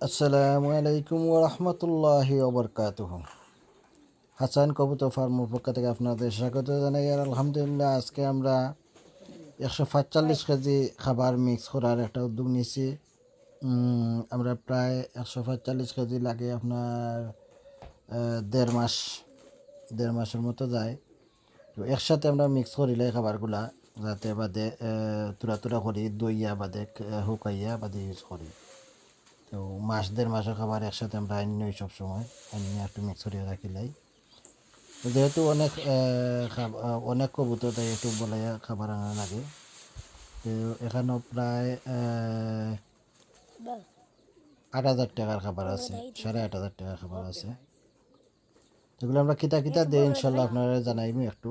আসসালামু আলাইকুম ওরহমতুল্লাহি ওবরকাতুহ। হাসান কবুতর ফার্মের পক্ষ থেকে আপনাদের স্বাগত জানাই। আর আলহামদুলিল্লাহ, আজকে আমরা 145 কেজি খাবার মিক্স করার একটা উদ্যোগ নিয়েছি। আমরা প্রায় 145 কেজি লাগে, আপনার দেড় মাস দেড় মাসের মতো যায়। তো একসাথে আমরা মিক্স করিলে খাবারগুলা যাতে বাদে তুরা তুরা করি দইয়া বাদে শুকাইয়া বাদে ইউজ করি। তো মাস দেড় মাসের খাবার একসাথে আমরা আনি নই, সবসময় আনি একটু মিক্স করে রাখিলাই। তো যেহেতু অনেক কবুতর, তাই একটু বলাইয়া খাবার আনা লাগে। তো এখানেও প্রায় 8,000 টাকার খাবার আছে, 8,500 টাকার খাবার আছে। যেগুলো আমরা কিতা কিতা দিই ইনশাল্লাহ আপনারা জানাইবো একটু।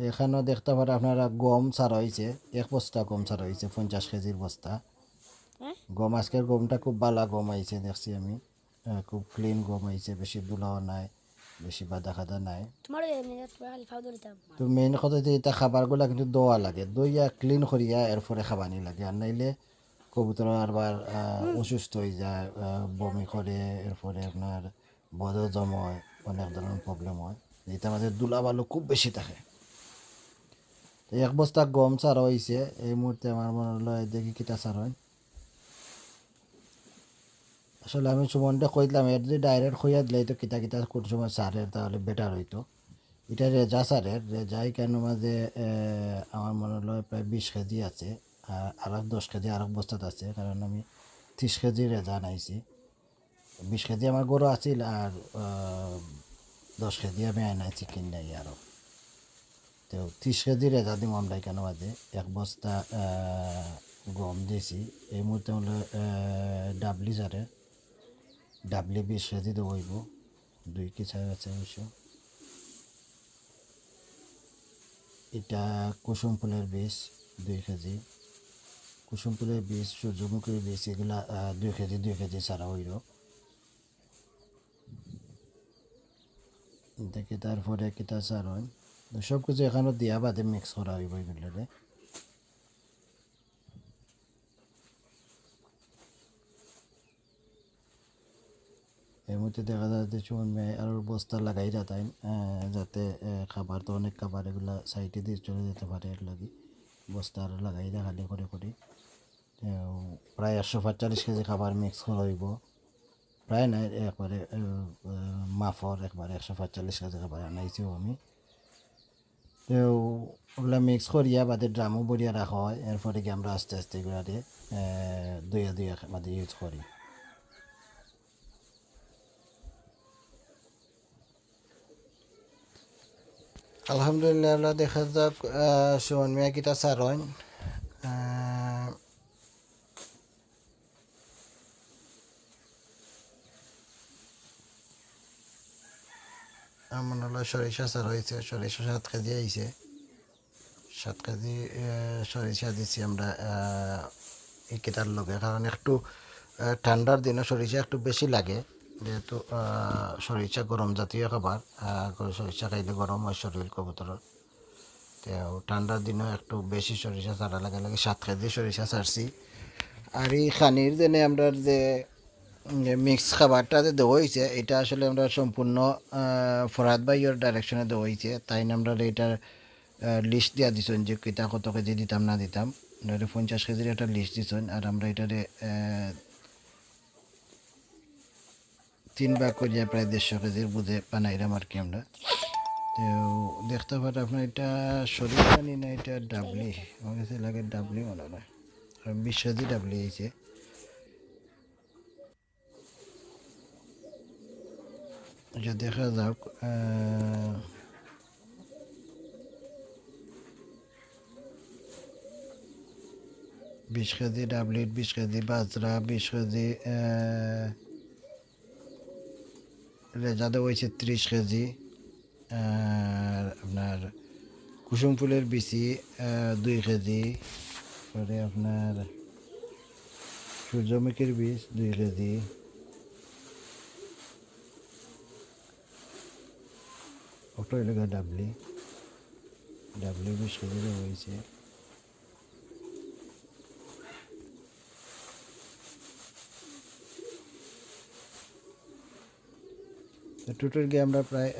এখানেও দেখতে পারে আপনারা গম ছাড়া হয়েছে, 1 বস্তা গম ছাড়া হয়েছে, 50 কেজির বস্তা গম। আজকের গমটা খুব ভালো গম আইছে, দেখছি আমি। খুব ক্লিন গম আইছে, বেশি দুলাও নাই, বেশি বাদা খাদা নাই। তো মেইন কথা যে এটা খাবারগুলা কিন্তু দোয়া লাগে, দইয়া ক্লিন করিয়া এরপরে খাবানি লাগে, আর নাইলে কবুতর আরবার অসুস্থ হয়ে যায়, বমি করে, এরপরে আপনার বদহজম হয়, অনেক ধরনের প্রবলেম হয়। এটা আমাদের দুলা বালু খুব বেশি থাকে। তো 1 বস্তা গম চারা হয়েছে এই মুহূর্তে। আমার মনে হলো দেখি কিটা চার হয়। আসলে আমি সুমনটা কইলাম এর যদি ডাইরেক্ট খইয়া দিলে তো কিতা কিতা কোন সময় সারের তাহলে বেটার হইতো। এটা রেজা সারের রেজাই কেন মাঝে আমার মনে হলো প্রায় 20 কেজি আছে, আর 10 কেজি আর 1 বস্তাত আছে, কারণ আমি 30 কেজি রেজা নাইছি। 20 কেজি আমার গরু আছিল, আর 10 কেজি আমি আনাইছি কিনাই আরও। তো 30 কেজি রেজা দিম আমরা কেন মাঝে 1 বস্তা গম দিয়েছি। এই মুহূর্তে হলো ডাবলি সারের ডাবলি 20 কেজি দেবো হইব, 2 কি 4 আছে অবশ্য। এটা কুসুম ফুলের বীজ 2 কেজি, কুসুম ফুলের বীজ, সূর্যমুখীর বীজ, এগুলা 2 কেজি 2 কেজি ছাড়া হইল দেখি। তারপরে কিতা সার হয় সব কিছু এখানে দিয়া বাদে মিক্স করা হইব এগুলোরে। এর মধ্যে দেখা যায় যে সুমন মেয়ে আর বস্তা লাগাই তাই, যাতে খাবার তো অনেক খাবার এগুলা সাইডে দিয়ে চলে যেতে পারে, এর লাগি বস্তা আর লাগাই খালি করে করি। প্রায় 145 কেজি খাবার মিক্স করা হইব, প্রায় নাই একবারে মাফর একবারে 145 কেজি খাবার আনাইছিও আমি। তো ওগুলা মিক্স করিয়া বাদে ড্রামও বড়িয়া রাখা হয়, এরপরে কি আমরা আস্তে আস্তে এগুলা দিয়ে দুইয়া দুইয়া বাদে ইউজ করি। আলহামদুলিল্লাহ, দেখা যাক সুমন মিয়া কিতা সার হয়। আমার মনে হলো সরিষা সার হয়েছে, সরিষা 7 কেজি আইছে, 7 কেজি সরিষা দিছি আমরা এই কেটার লগে। কারণ একটু ঠান্ডার দিনে সরিষা একটু বেশি লাগে, যেহেতু সরিষা গরম জাতীয় খাবার, সরিষা খাইলে গরম হয় শরীর কবুতরের। তো ঠান্ডার দিনেও একটু বেশি সরিষা ছাড়া লাগে, 7 কেজি সরিষা ছাড়ছি। আর এই খানির জন্য আমরা যে মিক্স খাবারটা যে দেওয়া হয়েছে, এটা আসলে আমরা সম্পূর্ণ ফরহাদ ভাইয়ের ডাইরেকশনে দেওয়া হয়েছে। তাই আমরা এটার লিস্ট দিয়া দিছেন যে কিতা কত কেজি দিতাম না দিতাম। 50 কেজির একটা লিস্ট দিছেন, আর আমরা এটারে 3 ভাগ করিয়া প্রায় 150 কেজির বুঝে বানাইলাম আর কি আমরা। তো দেখতে পারে আপনার এটা সরিষা নি না, এটা ডাবলি, আমার কাছে লাগে ডাবলি মনে হয়। 20 কেজি ডাবলি হয়েছে। এটা দেখা যাক 20 কেজি ডাবলিট, 20 কেজি বাজরা, 20 কেজি রেজাদে হয়েছে 30 কেজি। আর আপনার কুসুম ফুলের বিচি 2 কেজি, পরে আপনার সূর্যমুখীর বীজ 2 কেজি, ওটা এলাকা ডাবলি ডাবলি 20 কেজি হয়েছে। তো টোটাল গিয়ে আমরা প্রায়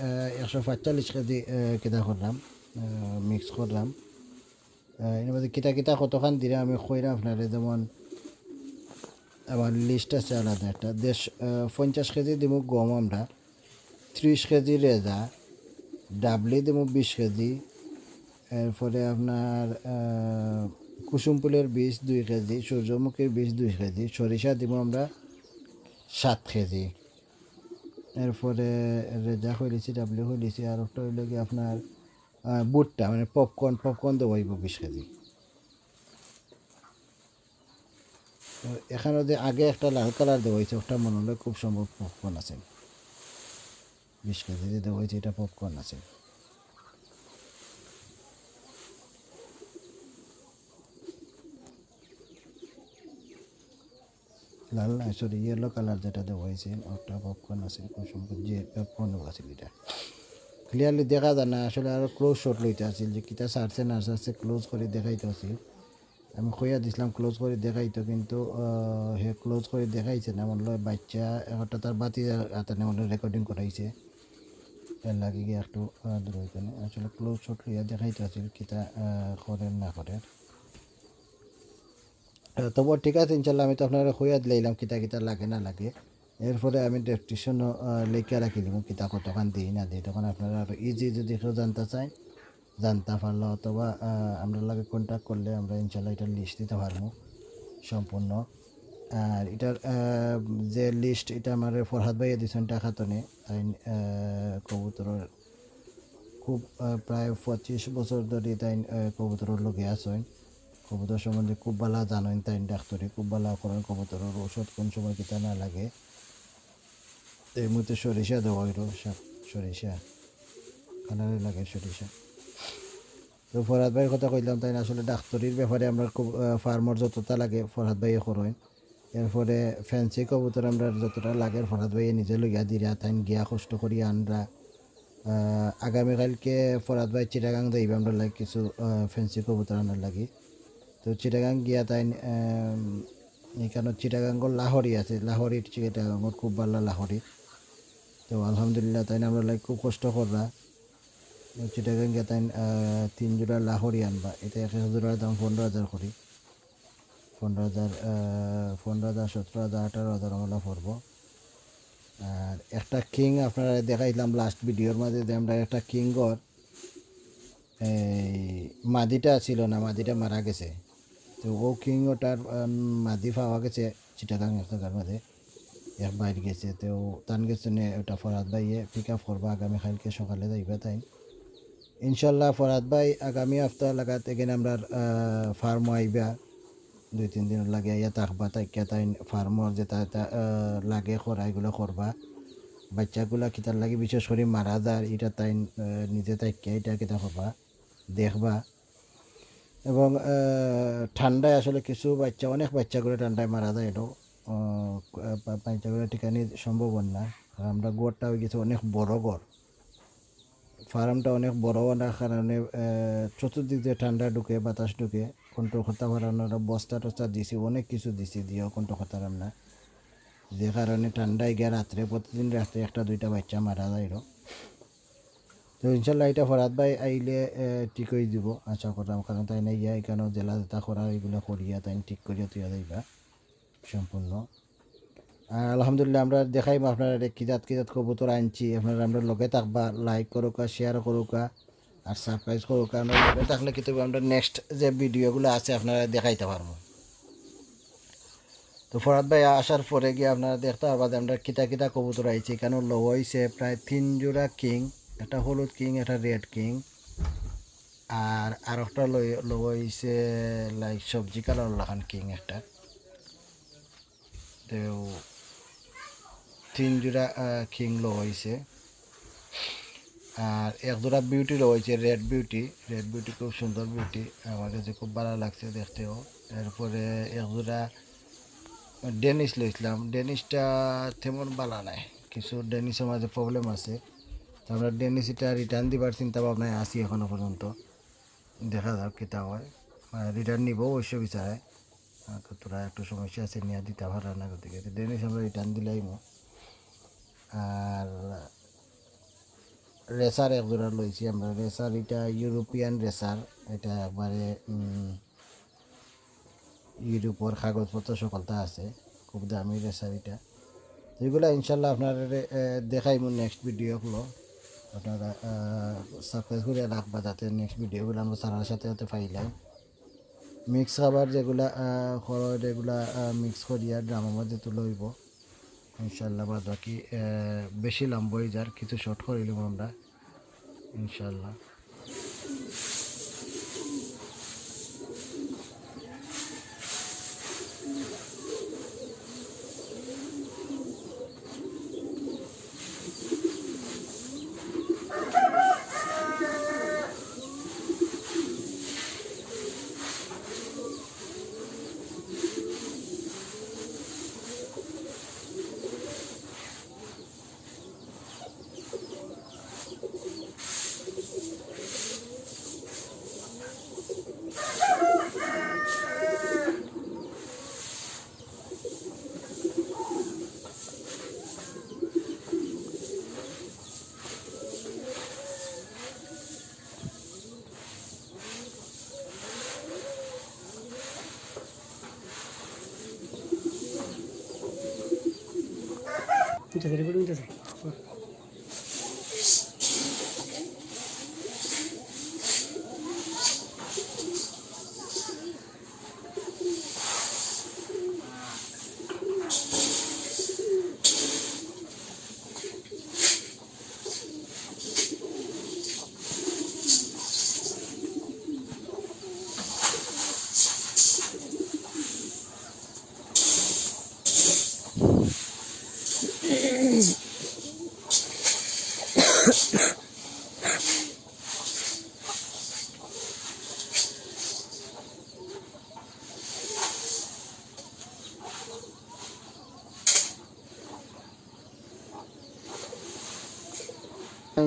145 কেজি কিতা করলাম, মিক্স করলাম। এর মধ্যে কিতা কিতা কতখান দিলে আমি কইরা আপনারে, যেমন আমার লিস্ট আছে আলাদা একটা 50 কেজি দিব গম, আমরা 30 কেজি রেজা, ডাবলি দিব 20 কেজি, এরপরে আপনার কুসুম ফুলের বীজ 2 কেজি, সূর্যমুখীর বীজ 2 কেজি, সরিষা দিব আমরা 7 কেজি। এরপরে রেজা হইলেছি, ডাবলি হইলেছি, আর একটা হইলে কি আপনার বুটটা মানে পপকর্ন দেবো 20 কেজি। তো এখানে যে আগে একটা লাল কালার দেওয়া হয়েছে, ওটা মনে হলে খুব সম্ভব পপকর্ন আছে। 20 কেজি যে দেওয়া হয়েছে এটা পপকর্ন আছে। লাল না, সরি, ইয়েলো কালার যেটা দেওয়া হয়েছে ওটা পপকর্ন আছে, খুব সম্ভব যে পপকর্ন আছে এটা ক্লিয়ারলি দেখা যায় না আসলে। আরও ক্লোজ শট লইতে আসছিল যে কিতা সারছে না সারছে, ক্লোজ করে দেখাইতে আসছিল। আমি কইয়া দিছিলাম ক্লোজ করে দেখাইতো, কিন্তু হে ক্লোজ করে দেখাইছে না। মনে হয় বাচ্চা একটা তার বাতি হাতে মনে রেকর্ডিং করাইছে, এর লাগে গিয়ে একটু দূর হইতে না। আসলে ক্লোজ শট লইয়া দেখাইতে আসছিল কিতা করেন না করেন। তবু ঠিক আছে ইনশাল্লাহ, আমি তো আপনারা কইয়া দিলাম কিতা কিতা লাগে না লাগে। এরপরে আমি ডেসক্রিপশনও লেখা রাখি দিব কিতা কতখান দিই না দিই, তখন আপনারা আরও ইজি যদি কেউ জানতে চাই জানতে পারলো, অথবা আমরা লাগে কন্ট্যাক্ট করলে আমরা ইনশাল্লাহ এটার লিস্ট দিতে পারবো সম্পূর্ণ। আর এটার যে লিস্ট এটা আমার ফরহাদ ভাইয়া দিয়েছেন টাকা তো নেই, তাই কবুতরের খুব প্রায় 25 বছর ধরে তাই কবুতরের লোকে আসেন, কবুতর সম্বন্ধে খুব ভালো জানেন, তাই ডাক্তারে খুব ভালো করেন। কবুতরের ওষুধ কোন সময় কিতা না লাগে, এর মধ্যে সরিষা দেওয়া হইল, সরিষা কালারে লাগে সরিষা। তো ফরহাদ ভাইয়ের কথা কইলাম, তাই আসলে ডাক্তারির ব্যাপারে আমরা খুব ফার্মার যতটা লাগে ফরহাদ ভাইয়ে করেন। এরপরে ফ্যান্সি কবুতর আমরা যতটা লাগে ফরহাদ ভাইয়ে নিজে লইয়া দিরা, তাই গিয়া কষ্ট করি আনরা। আগামীকালকে ফরহাদ ভাই চিটাগাং যাইবে আমরা লাগে কিছু ফ্যান্সি কবুতর আনার লাগি। তো চিটাগাং গিয়া তাই এখানে চিটাগাঙ্গর লাহরি আছে, লাহরির চিটাগাঙ্গর খুব ভালো লাহরি। তো আলহামদুলিল্লাহ তাই আমরা লাগে খুব কষ্ট কররা চিটাগাং গিয়া তাই 3 জোড়া লাহরি আনবা। এটা 1 জোড়ার দাম 15,000 করি, 15,000 15,000 17,000 18,000 আমরা পড়বো। আর একটা কিং আপনারা দেখাইলাম লাস্ট ভিডিওর মাঝে যে আমরা একটা কিংগর এই মাদিটা ছিল না, মাদিটা মারা গেছে। তো ও কিং ওটার মাদি পাওয়া গেছে চিটাগাং এক জায়গার মাঝে, এক বাইর গেছে। তো তান গেছে ওটা ফরহাদ ভাইয়ে পিক আপ করবা আগামীকালকে সকালে যাইবা। তাই ইনশাল্লাহ ফরহাদ ভাই আগামী সপ্তাহ লাগাত এখানে আমরা ফার্মও আইবা, 2-3 দিন লাগে ইয়া থাকবা। তাইকা তাই ফার্মর যেটা লাগে করা এগুলো করবা। বাচ্চাগুলা কিতার লাগে বিশেষ করে মারা যায় এটা তাই নিজে তাইকা এটা কিতা করবা দেখবা। এবং ঠান্ডায় আসলে কিছু বাচ্চা, অনেক বাচ্চাগুলো ঠান্ডায় মারা যায়, এটাও বাচ্চাগুলো ঠিকানি সম্ভব না। আর আমরা গড়টা হয়ে গেছে অনেক বড় গড়, ফার্মটা অনেক বড় হওয়ার কারণে চতুর্দিক দিয়ে ঠান্ডা ঢুকে বাতাস ঢুকে কন্ট্রোল করতে পারার বস্তা টস্তা দিছি, অনেক কিছু দিছি, দিয়েও কন্ট্রোল করতে পারাম না। যে কারণে ঠান্ডায় গিয়ে রাত্রে প্রতিদিন রাত্রে 1-2টা বাচ্চা মারা যায়। তো ইনশাল্লাহ এটা ফরহাদ ভাই আইলে ঠিক হয়ে দিব আশা করলাম, কারণ তাই না ইয়া এখানেও জেলা যেটা করা এগুলো করিয়া তাই ঠিক করিয়া তুইয়া যাইবা সম্পূর্ণ। আর আলহামদুলিল্লাহ আমরা দেখাইব আপনারা কিজাত কবুতর আনছি, আপনারা আমরা লগে থাকবা, লাইক করুকা, শেয়ার করুকা, আর সাবস্ক্রাইব করুকা। আমরা লগে থাকলে কিন্তু আমরা নেক্সট যে ভিডিওগুলো আছে আপনারা দেখাইতে পারবো। তো ফরহাদ ভাই আসার পরে গিয়ে আপনারা দেখতে পারবা যে আমরা কিতা কিতা কবুতর আইছি। এখানে লো হয়েছে প্রায় 3 জোড়া কিং, একটা হলুদ কিং, একটা রেড কিং, আর একটা লো হয়েছে লাইক সবজি কালার লাখান কিং একটা। তো 3 জোড়া কিং লো হয়েছে। আর 1 জোড়া বিউটি লো হয়েছে, রেড বিউটি খুব সুন্দর বিউটি, আমার কাছে খুব ভালো লাগছে দেখতেও। এরপরে 1 জোড়া ডেনিস লইছিলাম, ডেনিসটা তেমন ভালো নাই, কিছু ডেনিসের মাঝে প্রবলেম আছে। তো আমরা ডেনিস এটা রিটার্ন দিবার চিন্তা ভাবনায় আছি এখনো পর্যন্ত, দেখা যাক কিতা হয়। রিটার্ন নিব অবশ্য বিচারে, তো তোরা একটু সমস্যা আছে নিয়ে দিতে পারা না, গতিকে ডেনিস আমরা রিটার্ন দিলাইমো। আর রেসার এক জোড়া লইছি আমরা। রেসার এটা ইউরোপিয়ান রেসার, এটা একবারে ইউরোপের কাগজপত্র সকলটা আছে, খুব দামি রেসার এটা। তো এগুলো ইনশাল্লাহ আপনারা দেখাইব নেক্সট ভিডিওগুলো। আপনারা সাবস্ক্রাইব করে রাখবা যাতে নেক্সট ভিডিওগুলো আমরা সারার সাথে সাথে পাইলাম। মিক্স খাবার যেগুলা খরচ এগুলা মিক্স করিয়া ড্রামের মধ্যে তুলে হইব ইনশাল্লাহ। বাদ বাকি বেশি লম্বা হয়ে যার কিছু শর্ট করিলাম আমরা ইনশাল্লাহ।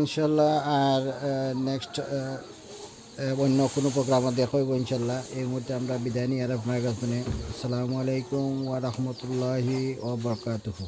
ইনশাল্লাহ আর নেক্সট অন্য কোনো প্রোগ্রামে দেখা হইব ইনশাল্লাহ। এই মুহূর্তে আমরা বিদায় নিই আর আপনার কাছে। আসসালামু আলাইকুম ওয়া রাহমাতুল্লাহি ওয়া বারাকাতুহু।